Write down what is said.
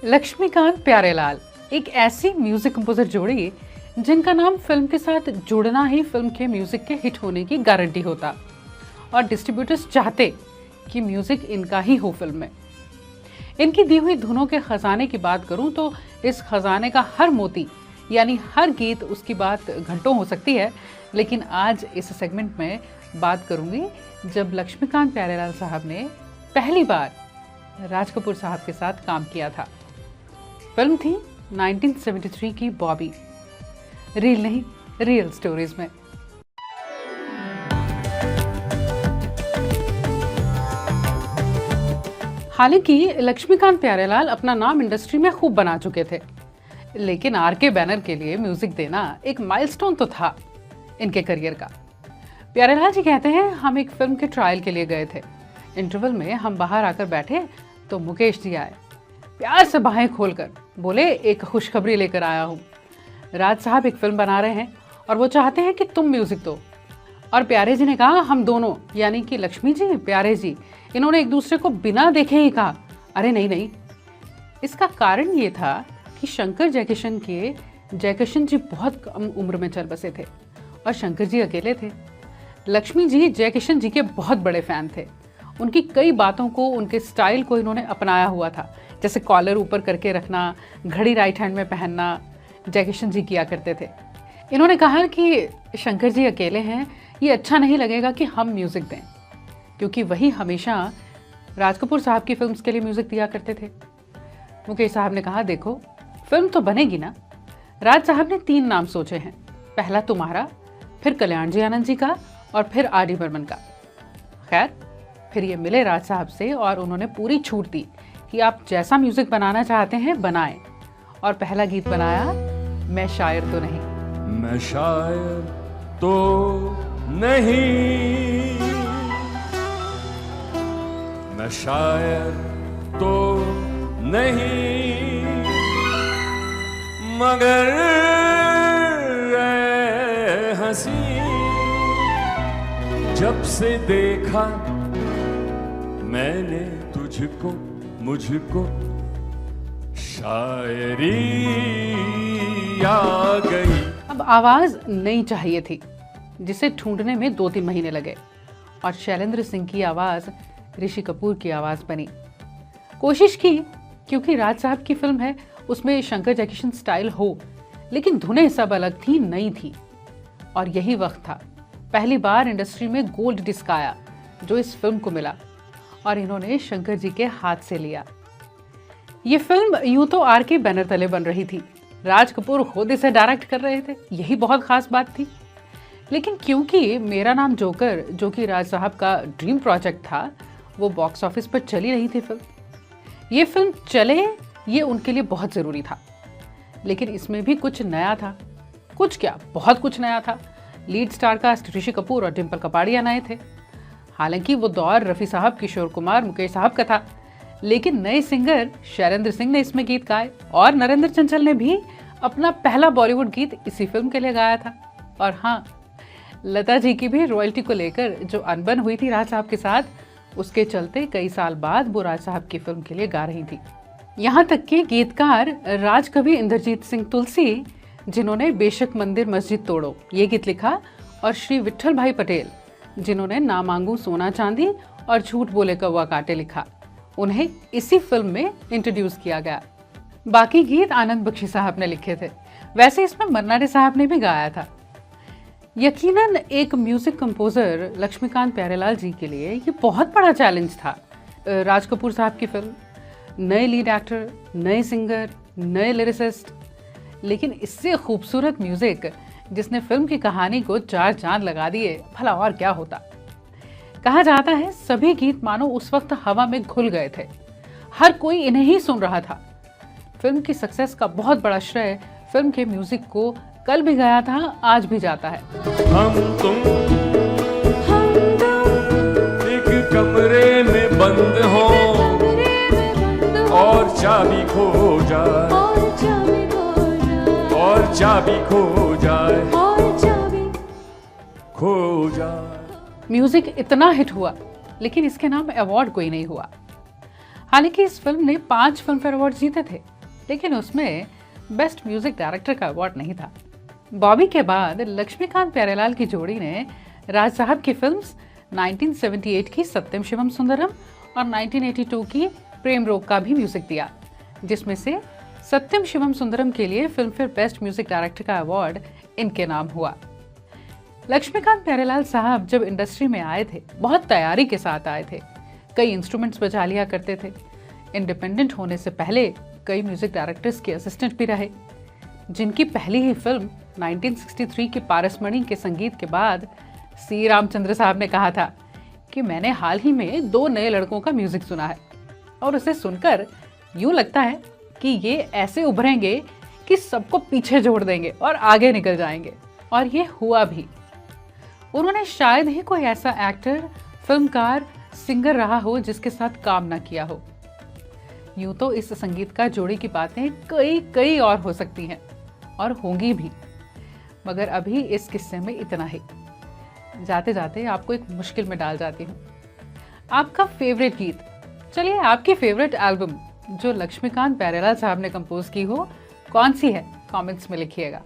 लक्ष्मीकांत प्यारेलाल एक ऐसी music composer जोड़ी जिनका नाम फिल्म के साथ जुड़ना ही फिल्म के म्यूजिक के हिट होने की गारंटी होता और डिस्ट्रीब्यूटर्स चाहते कि म्यूजिक इनका ही हो फिल्म में। इनकी दी हुई धुनों के खजाने की बात करूं तो इस खजाने का हर मोती यानी हर गीत उसकी बात घंटों हो सकती है, लेकिन आज इस सेगमेंट में बात करूंगी जब लक्ष्मीकांत प्यारेलाल साहब ने पहली बार राज कपूर साहब के साथ काम किया था। फिल्म थी 1973 की बॉबी, रील नहीं रियल स्टोरीज में। हालांकि लक्ष्मीकांत प्यारेलाल अपना नाम इंडस्ट्री में खूब बना चुके थे, लेकिन आरके बैनर के लिए म्यूजिक देना एक माइलस्टोन तो था इनके करियर का। प्यारेलाल जी कहते हैं, हम एक फिल्म के ट्रायल के लिए गए थे। इंटरवल में हम बाहर आकर बैठे तो मुकेश जी आए, प्यार से बाहें खोलकर बोले, एक खुशखबरी लेकर आया हूँ। राज साहब एक फिल्म बना रहे हैं और वो चाहते हैं कि तुम म्यूजिक दो। और प्यारे जी ने कहा, हम दोनों यानी कि लक्ष्मी जी, प्यारे जी, इन्होंने एक दूसरे को बिना देखे ही कहा, अरे नहीं नहीं। इसका कारण ये था कि शंकर जयकिशन जी बहुत कम उम्र में चल बसे थे और शंकर जी अकेले थे। लक्ष्मी जी जयकिशन जी के बहुत बड़े फैन थे। उनकी कई बातों को, उनके स्टाइल को इन्होंने अपनाया हुआ था, जैसे कॉलर ऊपर करके रखना, घड़ी राइट हैंड में पहनना जयकिशन जी किया करते थे। इन्होंने कहा कि शंकर जी अकेले हैं, ये अच्छा नहीं लगेगा कि हम म्यूज़िक दें, क्योंकि वही हमेशा राज कपूर साहब की फिल्म्स के लिए म्यूज़िक दिया करते थे। मुकेश साहब ने कहा, देखो फिल्म तो बनेगी ना। राज साहब ने 3 नाम सोचे हैं, पहला तुम्हारा, फिर कल्याण जी आनंद जी का और फिर आर.डी. बर्मन का। खैर फिर ये मिले राज साहब से और उन्होंने पूरी छूट दी कि आप जैसा म्यूजिक बनाना चाहते हैं बनाएं। और पहला गीत बनाया, मैं शायर तो नहीं। मैं शायर तो नहीं, मैं शायर तो नहीं, मगर हंसी जब से देखा मैंने तुझको, मुझको शायरी आ गई। अब आवाज नई चाहिए थी, जिसे ढूंढने में 2-3 महीने लगे और शैलेंद्र सिंह की आवाज ऋषि कपूर की आवाज बनी। कोशिश की, क्योंकि राज साहब की फिल्म है, उसमें शंकर जयकिशन स्टाइल हो, लेकिन धुनें सब अलग थी, नई थी। और यही वक्त था, पहली बार इंडस्ट्री में गोल्ड डिस्क आया जो इस फिल्म को मिला और इन्होंने शंकर जी के हाथ से लिया। ये फिल्म यूं तो आर.के. बैनर तले बन रही थी, राज कपूर खुद इसे डायरेक्ट कर रहे थे, यही बहुत खास बात थी। लेकिन क्योंकि मेरा नाम जोकर, जो कि राज साहब का ड्रीम प्रोजेक्ट था, वो बॉक्स ऑफिस पर चली रही थी फिल्म। ये फिल्म चले, ये उनके लिए बहुत ज़रूरी था। लेकिन इसमें भी कुछ नया था, कुछ क्या, बहुत कुछ नया था। Lead star cast Rishi Kapoor और डिम्पल कपाड़िया नए थे। हालांकि वो दौर रफ़ी साहब, किशोर कुमार, मुकेश साहब का था, लेकिन नए सिंगर शैलेंद्र सिंह ने इसमें गीत गाए और नरेंद्र चंचल ने भी अपना पहला बॉलीवुड गीत इसी फिल्म के लिए गाया था। और हाँ, लता जी की भी रॉयल्टी को लेकर जो अनबन हुई थी राज साहब के साथ, उसके चलते कई साल बाद वो राज साहब की फिल्म के लिए गा रही थी। यहाँ तक कि गीतकार राज कवि इंद्रजीत सिंह तुलसी, जिन्होंने बेशक मंदिर मस्जिद तोड़ो ये गीत लिखा, और श्री विट्ठल भाई पटेल, जिन्होंने ना मांगू सोना चांदी और झूठ बोले कौवा काटे लिखा, उन्हें इसी फिल्म में इंट्रोड्यूस किया गया। बाकी गीत आनंद बख्शी साहब ने लिखे थे। वैसे इसमें मन्ना डे साहब ने भी गाया था। यकीनन एक म्यूजिक कंपोजर लक्ष्मीकांत प्यारेलाल जी के लिए ये बहुत बड़ा चैलेंज था। राज कपूर साहब की फिल्म, नए लीड एक्टर, नए सिंगर, नए लिरिसिस्ट, लेकिन इससे खूबसूरत म्यूजिक जिसने फिल्म की कहानी को 4 चांद लगा दिए, भला और क्या होता। कहा जाता है सभी गीत मानो उस वक्त हवा में घुल गए थे, हर कोई इन्हें ही सुन रहा था। फिल्म की सक्सेस का बहुत बड़ा श्रेय फिल्म के म्यूजिक को कल भी गया था, आज भी जाता है। हम तुम एक कमरे में बंद हो और चाबी खो जाए, और चाबी खो जाए, खो जाए। म्यूजिक इतना हिट हुआ, लेकिन इसके नाम अवार्ड कोई नहीं हुआ। हालांकि इस फिल्म ने 5 फिल्म फेयर अवार्ड जीते थे, लेकिन उसमें बेस्ट म्यूजिक डायरेक्टर का अवार्ड नहीं था। बॉबी के बाद लक्ष्मीकांत प्यारेलाल की जोड़ी ने राज साहब की फिल्म्स 1978 की सत्यम शिवम सुंदरम और 1982 की प्रेम रोग का भी म्यूजिक दिया, जिसमें से सत्यम शिवम सुंदरम के लिए film fair best music director का अवार्ड इनके नाम हुआ। लक्ष्मीकांत प्यारेलाल साहब जब इंडस्ट्री में आए थे, बहुत तैयारी के साथ आए थे। कई इंस्ट्रूमेंट्स बजा लिया करते थे। इंडिपेंडेंट होने से पहले कई म्यूजिक डायरेक्टर्स के असिस्टेंट भी रहे। जिनकी पहली ही फिल्म 1963 की पारसमणि के संगीत के बाद सी रामचंद्र साहब ने कहा था कि मैंने हाल ही में 2 नए लड़कों का म्यूजिक सुना है और उसे सुनकर यूं लगता है कि ये ऐसे उभरेंगे कि सबको पीछे छोड़ देंगे और आगे निकल जाएंगे। और ये हुआ भी। उन्होंने शायद ही कोई ऐसा एक्टर, फिल्मकार, सिंगर रहा हो जिसके साथ काम ना किया हो। यूं तो इस संगीतकार जोड़ी की बातें कई और हो सकती हैं और होंगी भी, मगर अभी इस किस्से में इतना ही। जाते जाते आपको एक मुश्किल में डाल जाती हूँ। आपका फेवरेट गीत, चलिए आपकी फेवरेट एल्बम जो लक्ष्मीकांत प्यारेलाल साहब ने कंपोज की हो, कौन सी है? कमेंट्स में लिखिएगा।